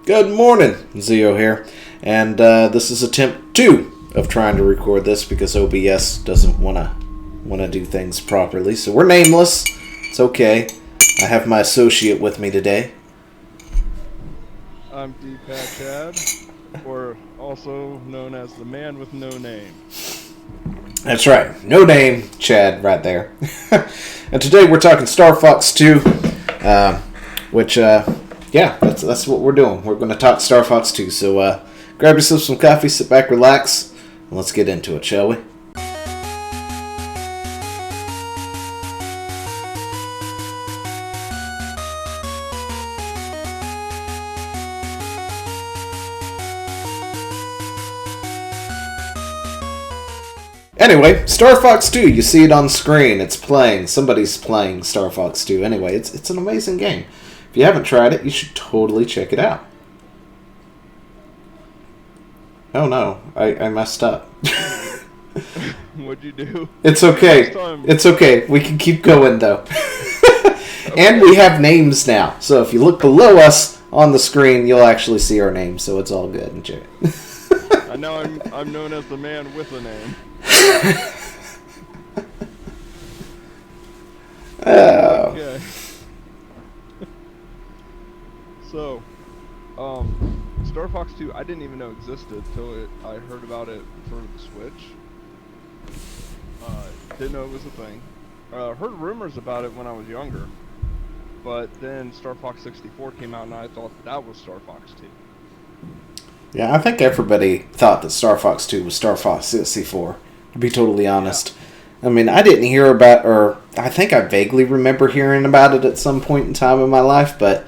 Good morning, Zio here, and this is attempt 2 of trying to record this because OBS doesn't want to do things properly. So we're nameless. It's okay. I have my associate with me today. I'm D-Pat Chad, or also known as the man with no name. That's right. No name, Chad, right there. And today we're talking Star Fox 2, which, yeah, that's what we're doing. We're going to talk Star Fox 2. So grab yourself some coffee, sit back, relax, and let's get into it, shall we? Anyway, Star Fox 2, you see it on screen. It's playing. Somebody's playing Star Fox 2. Anyway, it's an amazing game. If you haven't tried it, you should totally check it out. Oh no, I messed up. What'd you do? It's okay. It's okay. We can keep going though. And we have names now. So if you look below us on the screen, you'll actually see our names. So it's all good. And I know I'm known as the man with a name. Oh. Okay. So, Star Fox 2, I didn't even know existed till I heard about it for the Switch. Didn't know it was a thing. Heard rumors about it when I was younger, but then Star Fox 64 came out and I thought that was Star Fox 2. Yeah, I think everybody thought that Star Fox 2 was Star Fox 64, to be totally honest. Yeah. I mean, I didn't hear about, or I think I vaguely remember hearing about it at some point in time in my life, but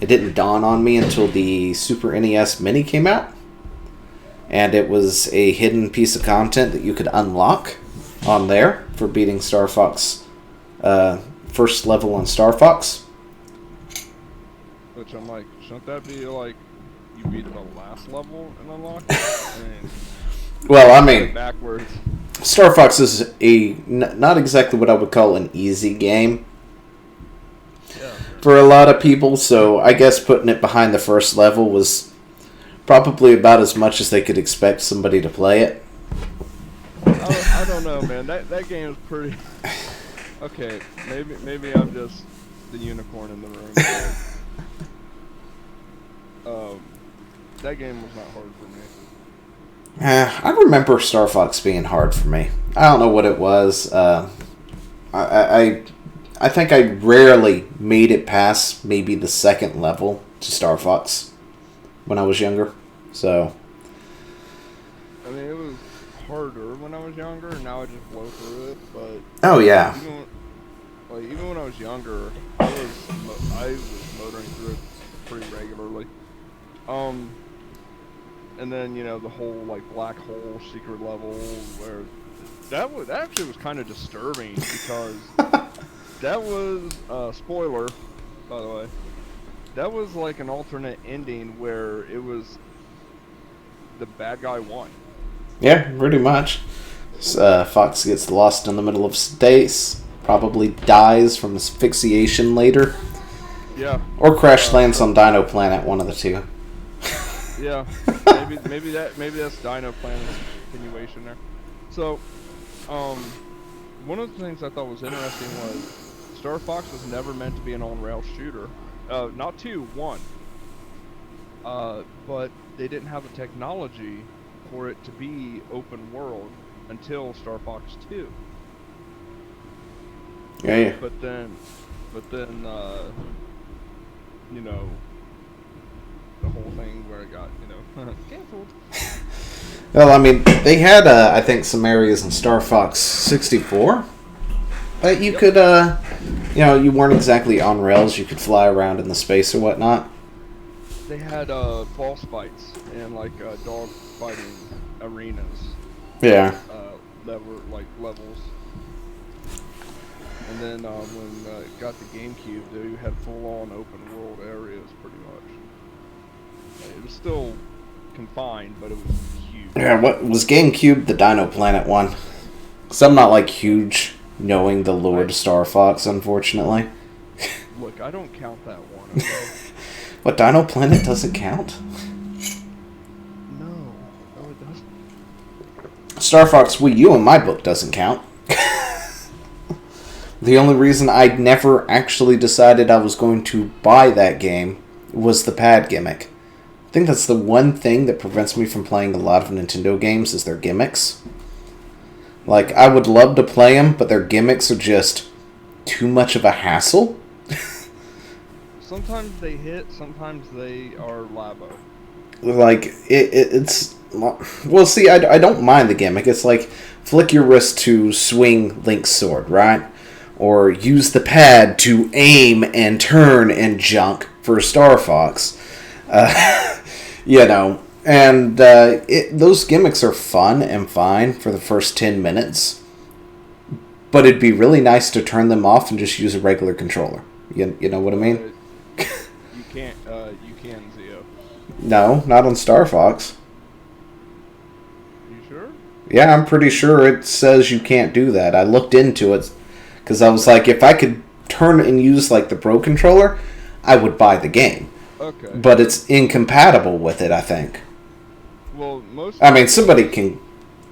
it didn't dawn on me until the Super NES Mini came out. And it was a hidden piece of content that you could unlock on there for beating Star Fox, first level on Star Fox. Which I'm like, shouldn't that be like, you beat the last level and unlock it? I mean, well, I mean, backwards. Star Fox is not exactly what I would call an easy game for a lot of people, so I guess putting it behind the first level was probably about as much as they could expect somebody to play it. I don't know, man. That game is pretty... Okay, maybe I'm just the unicorn in the room. But, that game was not hard for me. I remember Star Fox being hard for me. I don't know what it was. I think I rarely made it past maybe the second level to Star Fox when I was younger. So, I mean, it was harder when I was younger, and now I just blow through it. But oh yeah, even when I was younger, I was motoring through it pretty regularly. And then, you know, the whole, like, black hole secret level, where that actually was kind of disturbing, because that was, spoiler, by the way, that was like an alternate ending where it was the bad guy won. Yeah, pretty much. Fox gets lost in the middle of space, probably dies from asphyxiation later. Yeah. Or crash lands on Dino Planet, one of the two. Yeah, maybe that's Dino Planet's continuation there. So, one of the things I thought was interesting was Star Fox was never meant to be an on-rail shooter. Not 2, 1. But they didn't have the technology for it to be open world until Star Fox 2. Yeah. But then, you know, the whole thing where it got, you know, canceled. Well, I mean, they had, I think, some areas in Star Fox 64 that you could, you know, you weren't exactly on rails. You could fly around in the space or whatnot. They had boss fights and like dog fighting arenas. Yeah. Levels. And then when it got the GameCube, they had full-on open world areas, pretty much. It was still confined, but it was huge. Yeah, what was GameCube the Dino Planet one? Because I'm not, like, huge knowing the lore to Star Fox, unfortunately. Look, I don't count that one, okay? What, Dino Planet doesn't count? No, it doesn't. Star Fox Wii U in my book doesn't count. The only reason I never actually decided I was going to buy that game was the pad gimmick. I think that's the one thing that prevents me from playing a lot of Nintendo games is their gimmicks. Like, I would love to play them, but their gimmicks are just too much of a hassle. Sometimes they hit, sometimes they are labo. Like, it's... Well, see, I don't mind the gimmick. It's like, flick your wrist to swing Link's sword, right? Or use the pad to aim and turn and junk for Star Fox. You know, and those gimmicks are fun and fine for the first 10 minutes. But it'd be really nice to turn them off and just use a regular controller. You know what I mean? You can, Zio. No, not on Star Fox. You sure? Yeah, I'm pretty sure it says you can't do that. I looked into it because I was like, if I could turn and use like the Pro Controller, I would buy the game. Okay. But it's incompatible with it, I think. Well, I mean, somebody can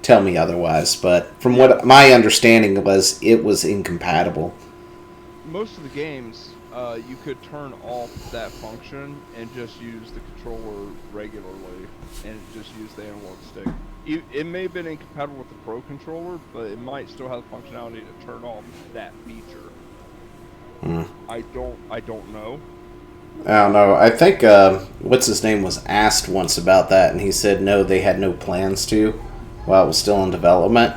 tell me otherwise, but from what my understanding was, it was incompatible. Most of the games, you could turn off that function and just use the controller regularly and just use the analog stick. It may have been incompatible with the Pro Controller, but it might still have the functionality to turn off that feature. I don't know. I don't know. I think, what's his name was asked once about that, and he said no, they had no plans to while it was still in development.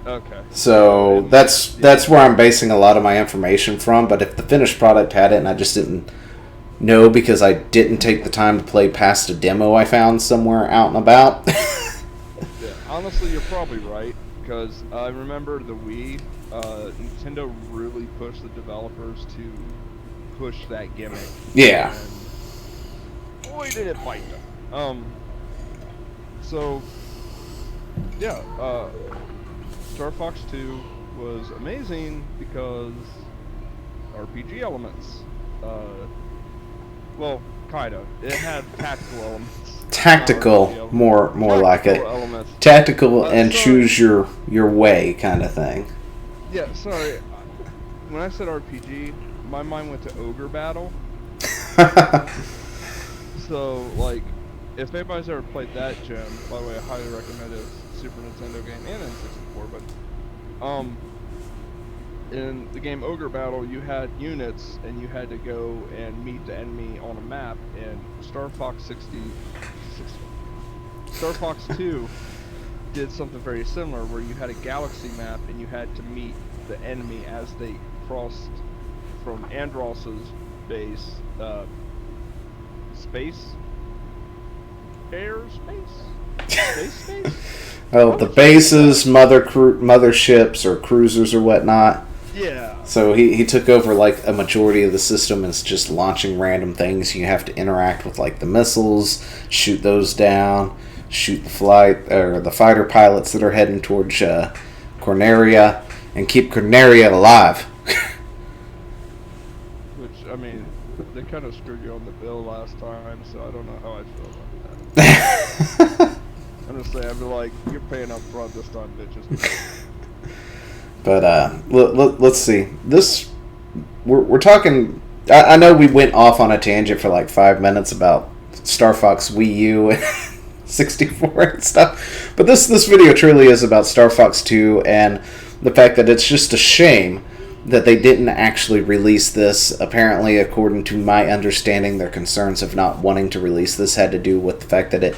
Okay. So that's where I'm basing a lot of my information from, but if the finished product had it and I just didn't know because I didn't take the time to play past a demo I found somewhere out and about. Yeah, honestly, you're probably right, because I remember the Wii, Nintendo really pushed the developers to push that gimmick. Yeah. And boy, did it bite them. So, yeah, Star Fox 2 was amazing because RPG elements. Well, kinda. It had tactical elements. Tactical, more like it. Elements. Tactical and choose your way kind of thing. Yeah, sorry. When I said RPG, my mind went to Ogre Battle. So, like, if anybody's ever played that gem, by the way, I highly recommend it. It's a Super Nintendo game and N64, but, in the game Ogre Battle, you had units, and you had to go and meet the enemy on a map, and Star Fox 2 did something very similar, where you had a galaxy map, and you had to meet the enemy as they crossed from Andross's base, space? Oh, the bases, motherships, or cruisers or whatnot. Yeah. So he took over like a majority of the system and it's just launching random things. You have to interact with like the missiles, shoot those down, shoot the fighter pilots that are heading towards Corneria, and keep Corneria alive. Which, I mean, they kind of screwed you on the bill last time, so I don't know how I feel about that. I'm just saying, I'd be like, you're paying up front this time, bitches. But let's see. We're talking. I know we went off on a tangent for like 5 minutes about Star Fox Wii U and 64 and stuff, but this video truly is about Star Fox 2 and the fact that it's just a shame that they didn't actually release this. Apparently, according to my understanding, their concerns of not wanting to release this had to do with the fact that it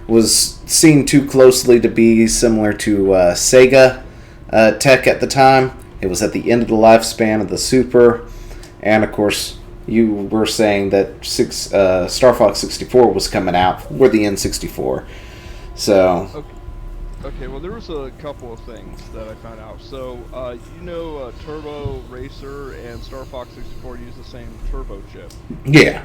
was seen too closely to be similar to Sega tech at the time. It was at the end of the lifespan of the Super, and of course, you were saying that Star Fox 64 was coming out for the N64. So. Okay, well, there was a couple of things that I found out. So, Turbo Racer and Star Fox 64 use the same turbo chip. Yeah.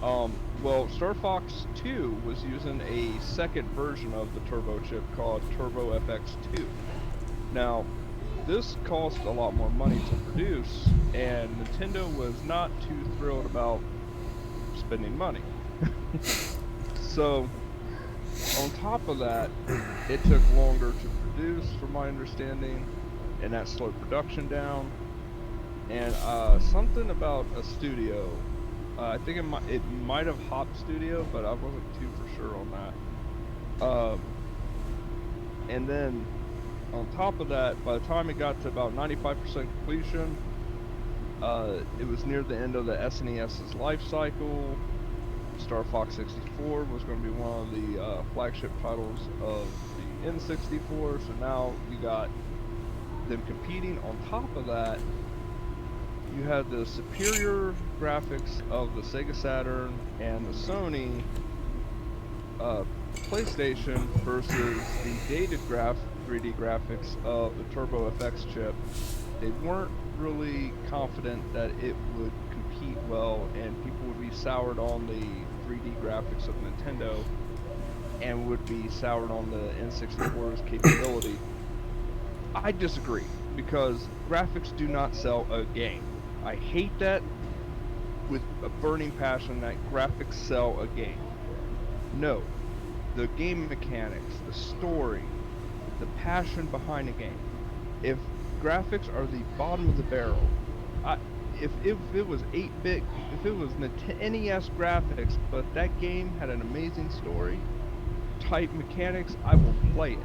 Well, Star Fox 2 was using a second version of the turbo chip called Turbo FX2. Now, this cost a lot more money to produce, and Nintendo was not too thrilled about spending money. So, on top of that, it took longer to produce, from my understanding, and that slowed production down. And something about a studio. I think it might have Hop Studio, but I wasn't too for sure on that. And then on top of that, by the time it got to about 95% completion, it was near the end of the SNES's life cycle. Star Fox 64 was going to be one of the flagship titles of the N64, so now you got them competing. On top of that, you had the superior graphics of the Sega Saturn and the Sony PlayStation versus the dated 3D graphics of the Turbo FX chip. They weren't really confident that it would compete well, and people would be soured on the 3D graphics of Nintendo and would be soured on the N64's capability. I disagree, because graphics do not sell a game. I hate that with a burning passion, that graphics sell a game. No. The game mechanics, the story, the passion behind a game. If graphics are the bottom of the barrel, if it was 8-bit, if it was NES graphics, but that game had an amazing story, type mechanics, I will play it.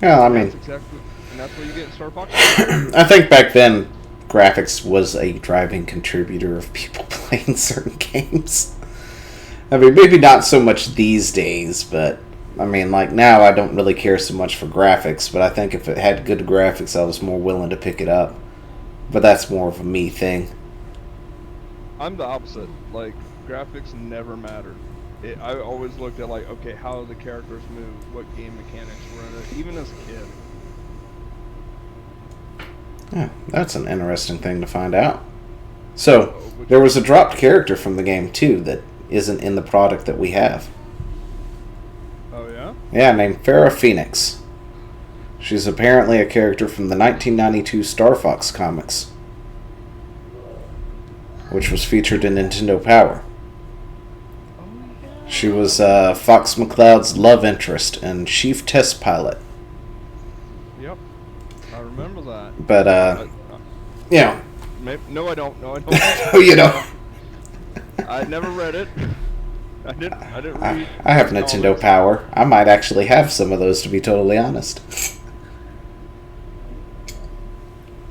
Yeah, I mean, and that's what you get in Star Fox. I think back then, graphics was a driving contributor of people playing certain games. I mean, maybe not so much these days, but I mean, like now I don't really care so much for graphics, but I think if it had good graphics, I was more willing to pick it up. But that's more of a me thing. I'm the opposite. Like, graphics never mattered. I always looked at, like, okay, how do the characters move? What game mechanics were in it? Even as a kid. Yeah, that's an interesting thing to find out. So, there was a dropped character from the game, too, that isn't in the product that we have. Oh, yeah? Yeah, named Farah Phoenix. She's apparently a character from the 1992 Star Fox comics, which was featured in Nintendo Power. Oh, yeah. She was Fox McCloud's love interest and chief test pilot. Yep. I remember that. But, you know. No, I don't. No, I don't. Oh, you know. I never read it. I didn't read. I have Nintendo comics. Power. I might actually have some of those, to be totally honest.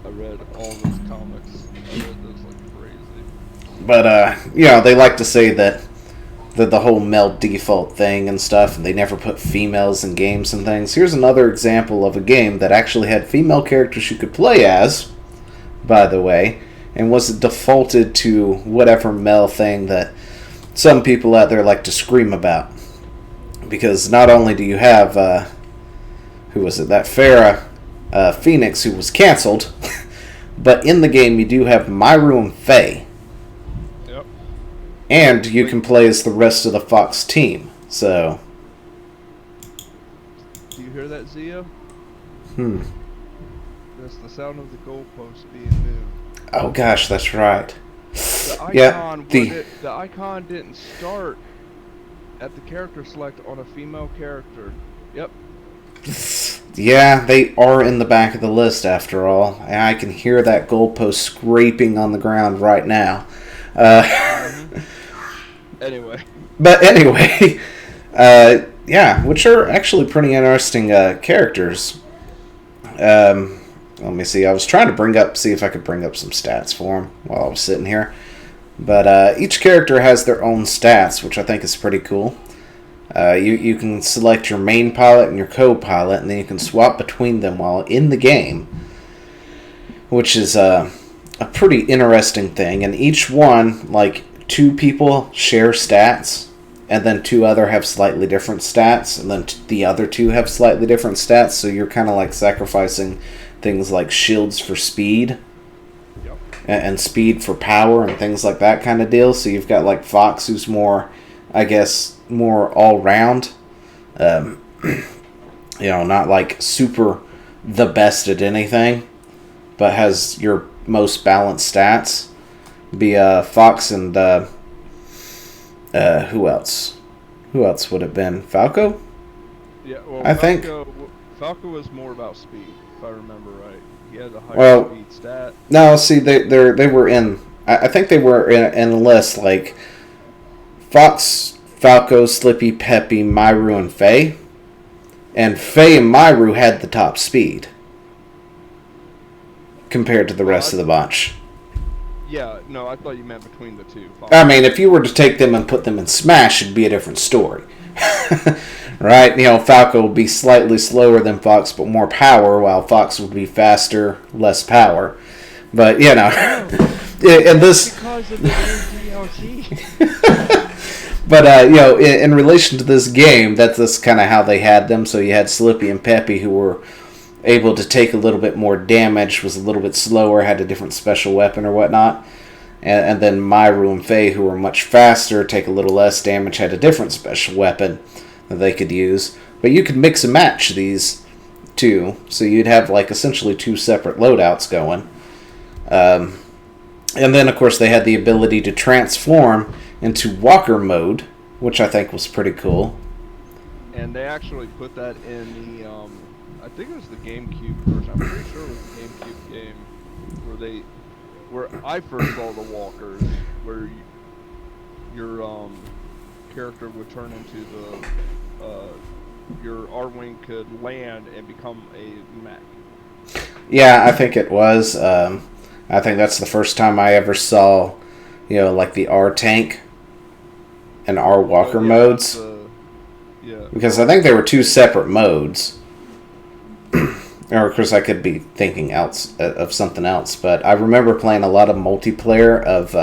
I read all those comics. I read those like crazy. But, you know, they like to say that the whole male default thing and stuff, and they never put females in games and things. Here's another example of a game that actually had female characters you could play as, by the way, and was defaulted to whatever male thing that some people out there like to scream about. Because not only do you have, who was it, that Farah Phoenix, who was cancelled, but in the game you do have Myru and Faye. Yep. And you can play as the rest of the Fox team, so... Do you hear that, Zia? That's the sound of the goalpost being moved. Oh gosh, that's right. The icon, yeah, the icon didn't start at the character select on a female character. Yep. Yeah, they are in the back of the list after all. I can hear that goalpost scraping on the ground right now. Anyway. But anyway, yeah, which are actually pretty interesting characters. Let me see. I was trying to see if I could bring up some stats for them while I was sitting here. But each character has their own stats, which I think is pretty cool. You can select your main pilot and your co-pilot, and then you can swap between them while in the game, which is a pretty interesting thing. And each one, like, 2 people share stats, and then 2 other have slightly different stats, and then the other 2 have slightly different stats, so you're kind of like sacrificing things like shields for speed, yep, and speed for power, and things like that kind of deal. So you've got like Fox, who's more, I guess, more all-round. You know, not like super the best at anything, but has your most balanced stats. Be Fox and who else? Who else would it have been? Falco? Yeah, well, I think. Falco was more about speed, if I remember right. He had a higher speed stat. No, see, they were in. I think they were in a list like Fox, Falco, Slippy, Peppy, Myru, and Faye. And Faye and Myru had the top speed compared to the rest of the bunch. Yeah, no, I thought you meant between the two. I mean, if you were to take them and put them in Smash, it'd be a different story. Right? You know, Falco would be slightly slower than Fox, but more power, while Fox would be faster, less power. But, you know, and this... Because of the DLC. But, you know, in relation to this game, that's kind of how they had them. So you had Slippy and Peppy, who were able to take a little bit more damage, was a little bit slower, had a different special weapon or whatnot. And then Myru and Faye, who were much faster, take a little less damage, had a different special weapon that they could use. But you could mix and match these two, so you'd have like essentially two separate loadouts going. And then, of course, they had the ability to transform into Walker mode, which I think was pretty cool. And they actually put that in the, I think it was the GameCube version. I'm pretty sure it was the GameCube game where I first saw the walkers, where your character would turn into your R-Wing could land and become a mech. Yeah, I think it was. I think that's the first time I ever saw, you know, like the R tank and R walker modes. Yeah. Because I think they were two separate modes. Or, of course, I could be thinking of something else. But I remember playing a lot of multiplayer of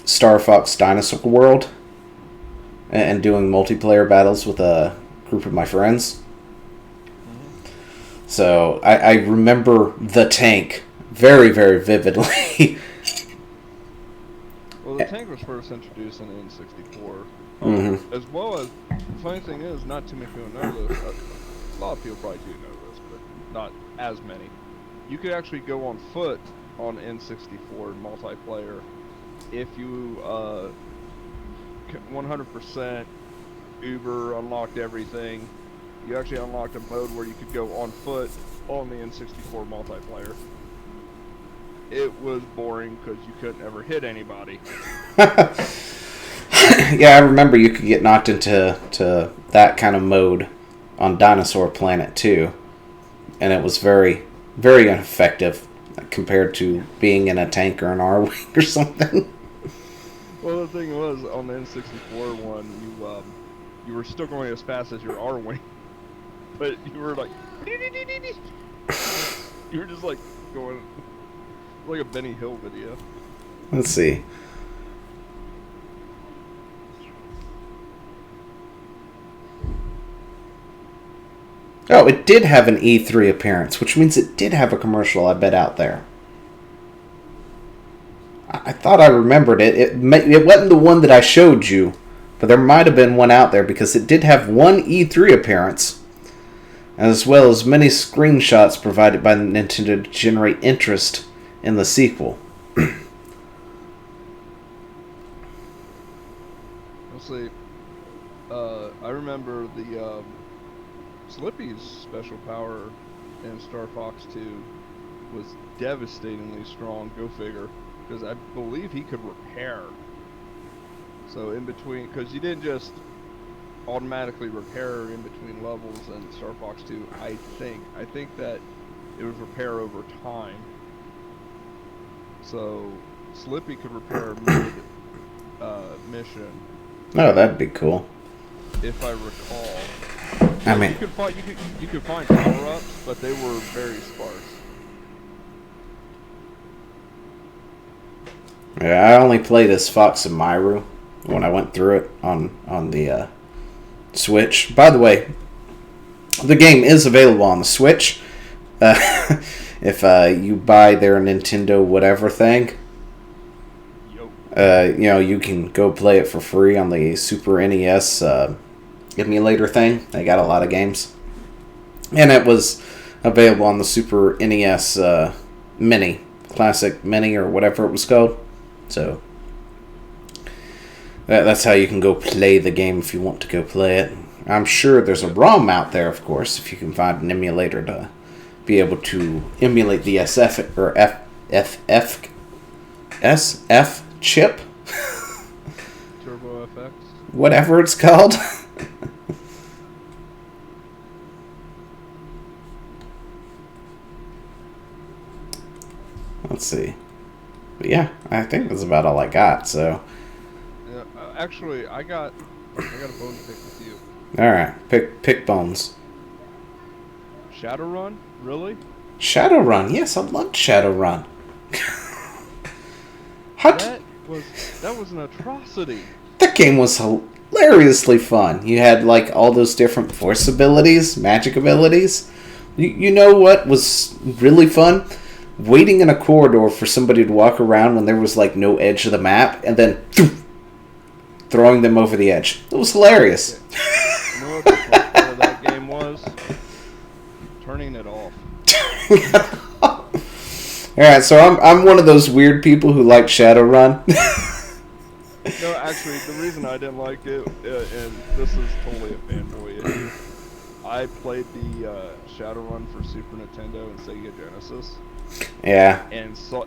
Star Fox Dinosaur World and doing multiplayer battles with a group of my friends. Mm-hmm. So I remember the tank very, very vividly. Well, the tank was first introduced in N64. Mm-hmm. As well as, the funny thing is, not too many people know this. A lot of people probably do know this, but not as many. You could actually go on foot on N64 multiplayer if you 100% Uber unlocked everything. You actually unlocked a mode where you could go on foot on the N64 multiplayer. It was boring because you couldn't ever hit anybody. Yeah, I remember you could get knocked into that kind of mode on Dinosaur Planet too, and it was very, very ineffective compared to being in a tank or an R-Wing or something. Well, the thing was, on the N64 one, you were still going as fast as your R-Wing, but you were like, you were just like going like a Benny Hill video. Let's see. Oh, it did have an E3 appearance, which means it did have a commercial, I bet, out there. I thought I remembered it. It wasn't the one that I showed you, but there might have been one out there because it did have one E3 appearance, as well as many screenshots provided by Nintendo to generate interest in the sequel. Let's see. I remember the Slippy's special power in Star Fox 2 was devastatingly strong, go figure, because I believe he could repair. So in between, because you didn't just automatically repair in between levels in Star Fox 2, I think that it was repair over time. So Slippy could repair mid-mission. Oh, that'd be cool. If I recall. I mean, you could find power-ups, but they were very sparse. Yeah, I only played as Fox and Myru when I went through it on the Switch. By the way, the game is available on the Switch. If you buy their Nintendo whatever thing, you can go play it for free on the Super NES emulator thing. They got a lot of games. And it was available on the Super NES Mini, Classic Mini, or whatever it was called. So that's how you can go play the game if you want to go play it. I'm sure there's a ROM out there, of course, if you can find an emulator to be able to emulate the SF or SF chip, Turbo FX, whatever it's called. Let's see. But yeah, I think that's about all I got. So. Yeah, actually, I got a bone to pick with you. All right, pick bones. Shadowrun, really? Shadowrun, yes, I loved Shadowrun. That was an atrocity. That game was hilariously fun. You had like all those different force abilities, magic abilities. You know what was really fun? Waiting in a corridor for somebody to walk around when there was like no edge of the map, and then throwing them over the edge. It was hilarious. You know what the fun part of that game was? Turning it off. Alright, so I'm one of those weird people who like Shadowrun. No, actually, the reason I didn't like it, and this is totally a fanboy issue, I played the Shadowrun for Super Nintendo and Sega Genesis. Yeah. And saw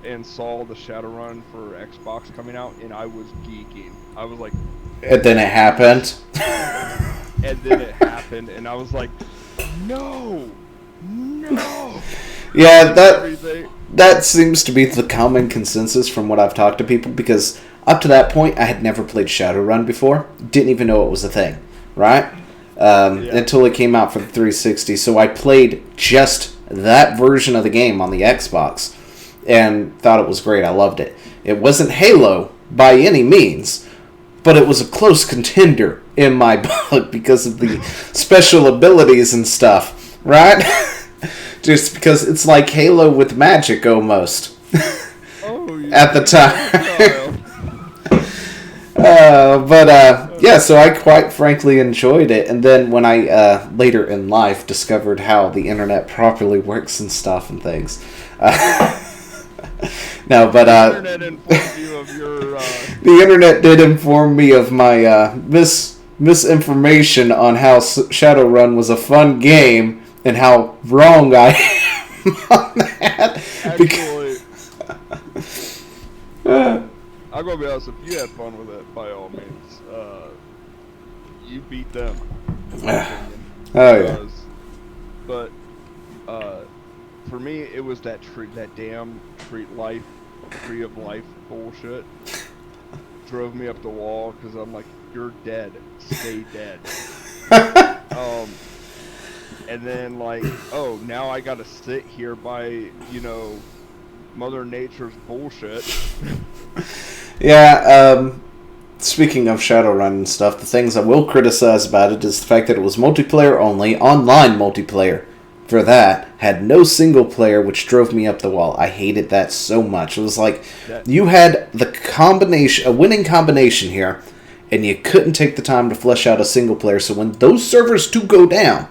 the Shadowrun for Xbox coming out, and I was geeking. I was like... And then it happened. And I was like, no! Yeah, that seems to be the common consensus from what I've talked to people, because up to that point, I had never played Shadowrun before. Didn't even know it was a thing, right? Until it came out for the 360. So I played just that version of the game on the Xbox and thought it was great. I loved it. It wasn't Halo by any means, but it was a close contender in my book because of the special abilities and stuff, right? Just because it's like Halo with magic almost. Oh, yeah. At the time. Yeah, so I quite frankly enjoyed it. And then when I later in life discovered how the internet properly works and stuff and things. No, but the internet informed you of your. The internet did inform me of my misinformation on how Shadowrun was a fun game and how wrong I am on that. Actually, I'm gonna be honest. If you had fun with it, by all means, you beat them. Yeah. But for me, it was that damn tree of life bullshit. Drove me up the wall because I'm like, you're dead. Stay dead. And then like, oh, now I gotta sit here by, Mother Nature's bullshit. Yeah, speaking of Shadowrun and stuff, the things I will criticize about it is the fact that it was multiplayer only, online multiplayer. For that, had no single player, which drove me up the wall. I hated that so much. It was like, you had a winning combination here, and you couldn't take the time to flesh out a single player, so when those servers do go down,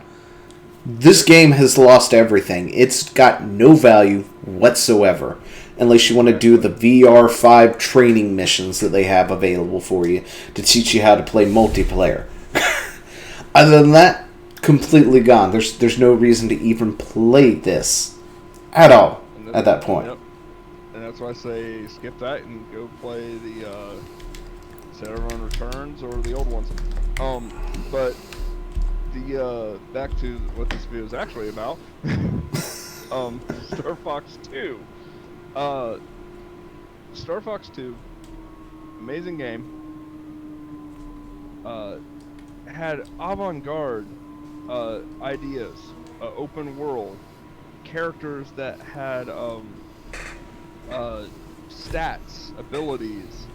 this game has lost everything. It's got no value whatsoever. Unless you want to do the VR5 training missions that they have available for you to teach you how to play multiplayer. Other than that, completely gone. There's no reason to even play this at all at that point. Yep. And that's why I say skip that and go play the Shadowrun Returns or the old ones. But the back to what this video is actually about. Star Fox 2. Star Fox 2, amazing game. Had avant-garde ideas, open world, characters that had stats, abilities,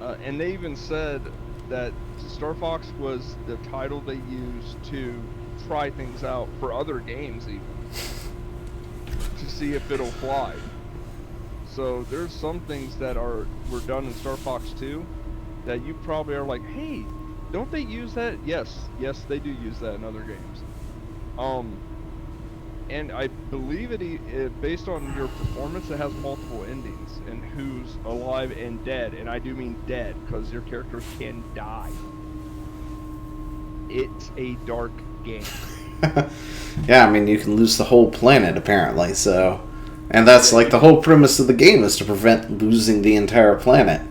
and they even said that Star Fox was the title they used to try things out for other games even, to see if it'll fly. So there's some things that were done in Star Fox 2 that you probably are like, hey, don't they use that? Yes, they do use that in other games. And I believe based on your performance, it has multiple endings and who's alive and dead. And I do mean dead because your character can die. It's a dark game. Yeah, I mean, you can lose the whole planet, apparently, so... And that's, like, the whole premise of the game is to prevent losing the entire planet.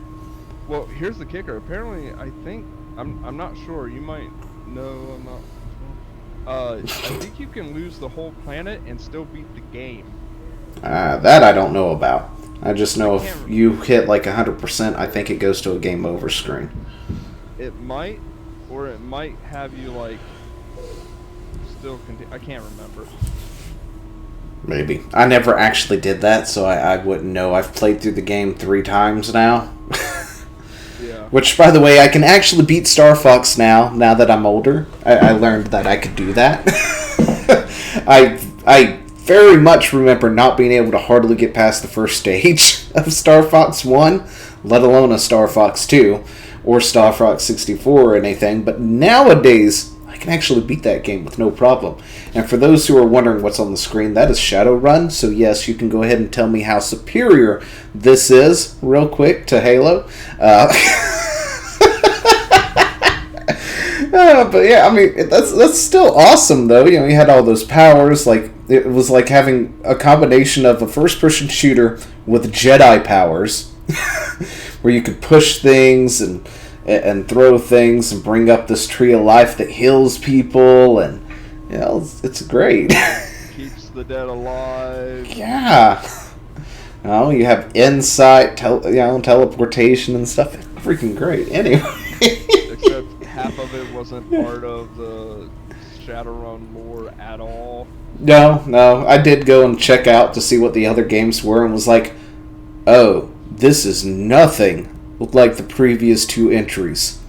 Well, here's the kicker. Apparently, I think... I'm not sure. You might know. I'm not... I think you can lose the whole planet and still beat the game. That I don't know about. I just know if you hit like 100%, I think it goes to a game over screen. It might, or it might have you like still continue. I can't remember. Maybe. I never actually did that, so I wouldn't know. I've played through the game 3 times now. Yeah. Which, by the way, I can actually beat Star Fox now that I'm older. I learned that I could do that. I very much remember not being able to hardly get past the first stage of Star Fox 1, let alone a Star Fox 2, or Star Fox 64 or anything, but nowadays, I can actually beat that game with no problem. And for those who are wondering what's on the screen, that is Shadowrun, so yes, you can go ahead and tell me how superior this is, real quick, to Halo. But yeah, I mean, that's still awesome, though. You know, you had all those powers, like, it was like having a combination of a first-person shooter with Jedi powers, where you could push things and throw things and bring up this tree of life that heals people, and you know, it's great. Keeps the dead alive. Yeah. Oh, you have insight, teleportation and stuff. It's freaking great. Anyway. Except half of it wasn't part of the Shadowrun lore at all. No. I did go and check out to see what the other games were and was like, oh, this is nothing like the previous 2 entries.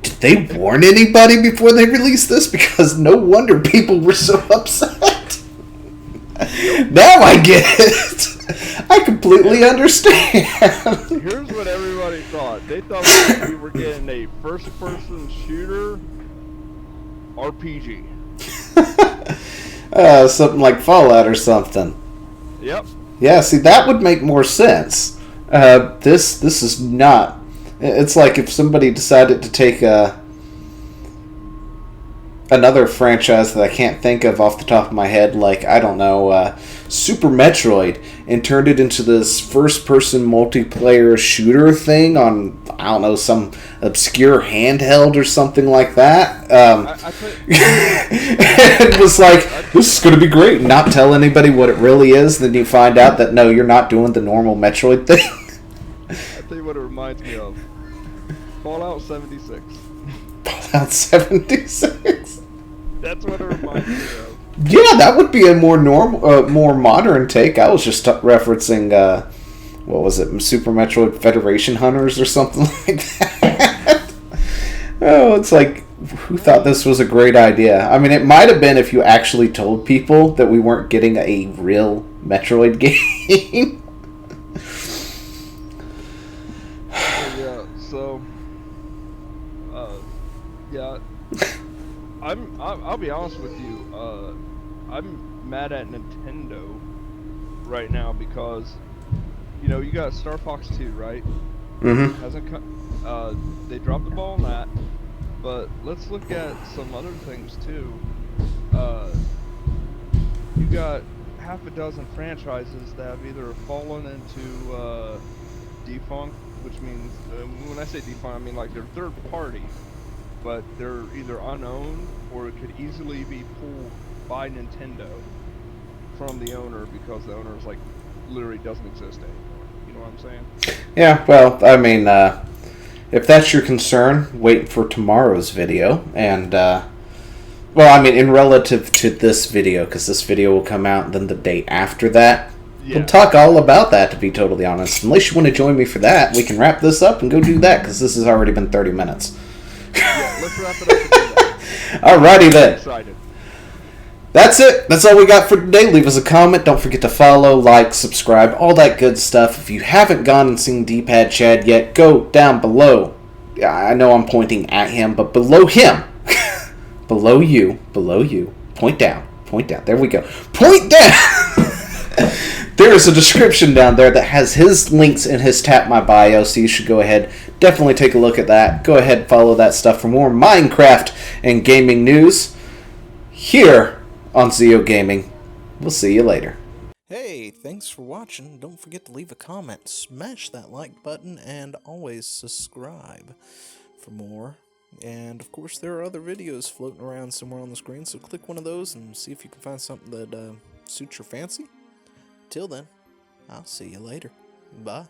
Did they warn anybody before they released this? Because no wonder people were so upset. Now I get it. I completely understand. Here's what everybody thought. They thought we were getting a first-person shooter RPG. Something like Fallout or something. Yep. Yeah, see, that would make more sense. This is not. It's like if somebody decided to take another franchise that I can't think of off the top of my head, like, I don't know, Super Metroid, and turned it into this first-person multiplayer shooter thing on, I don't know, some obscure handheld or something like that. It was like, this is going to be great. Not tell anybody what it really is, then you find out that, no, you're not doing the normal Metroid thing. I'll tell you what it reminds me of. Fallout 76. Fallout 76? That's what it reminds me of. Yeah, that would be a more more modern take. I was just referencing, what was it, Super Metroid Federation Hunters or something like that. Oh, it's like, who thought this was a great idea? I mean, it might have been if you actually told people that we weren't getting a real Metroid game. Yeah, so, yeah, I'll be honest with you. I'm mad at Nintendo right now because, you know, you got Star Fox 2, right? Mm-hmm. They dropped the ball on that, but let's look at some other things too. You got half a dozen franchises that have either fallen into defunct, which means, when I say defunct, I mean like they're third party, but they're either unowned or it could easily be pulled by Nintendo from the owner because the owner is like literally doesn't exist anymore. You know what I'm saying? Yeah, well, I mean, if that's your concern, wait for tomorrow's video. And, well, I mean, in relative to this video, because this video will come out then the day after that. Yeah. We'll talk all about that, to be totally honest. Unless you want to join me for that, we can wrap this up and go do that, because this has already been 30 minutes. Yeah, let's wrap it up and do that. Alrighty then. I'm excited. That's it. That's all we got for today. Leave us a comment. Don't forget to follow, like, subscribe, all that good stuff. If you haven't gone and seen D-Pad Chad yet, go down below. I know I'm pointing at him, but below him. below you. Point down. Point down. There we go. Point down! There is a description down there that has his links in his Tap My Bio, so you should go ahead, definitely take a look at that. Go ahead, follow that stuff for more Minecraft and gaming news here on Zeo Gaming. We'll see you later. Hey, thanks for watching. Don't forget to leave a comment, smash that like button, and always subscribe for more. And of course, there are other videos floating around somewhere on the screen, so click one of those and see if you can find something that suits your fancy. Till then, I'll see you later. Bye.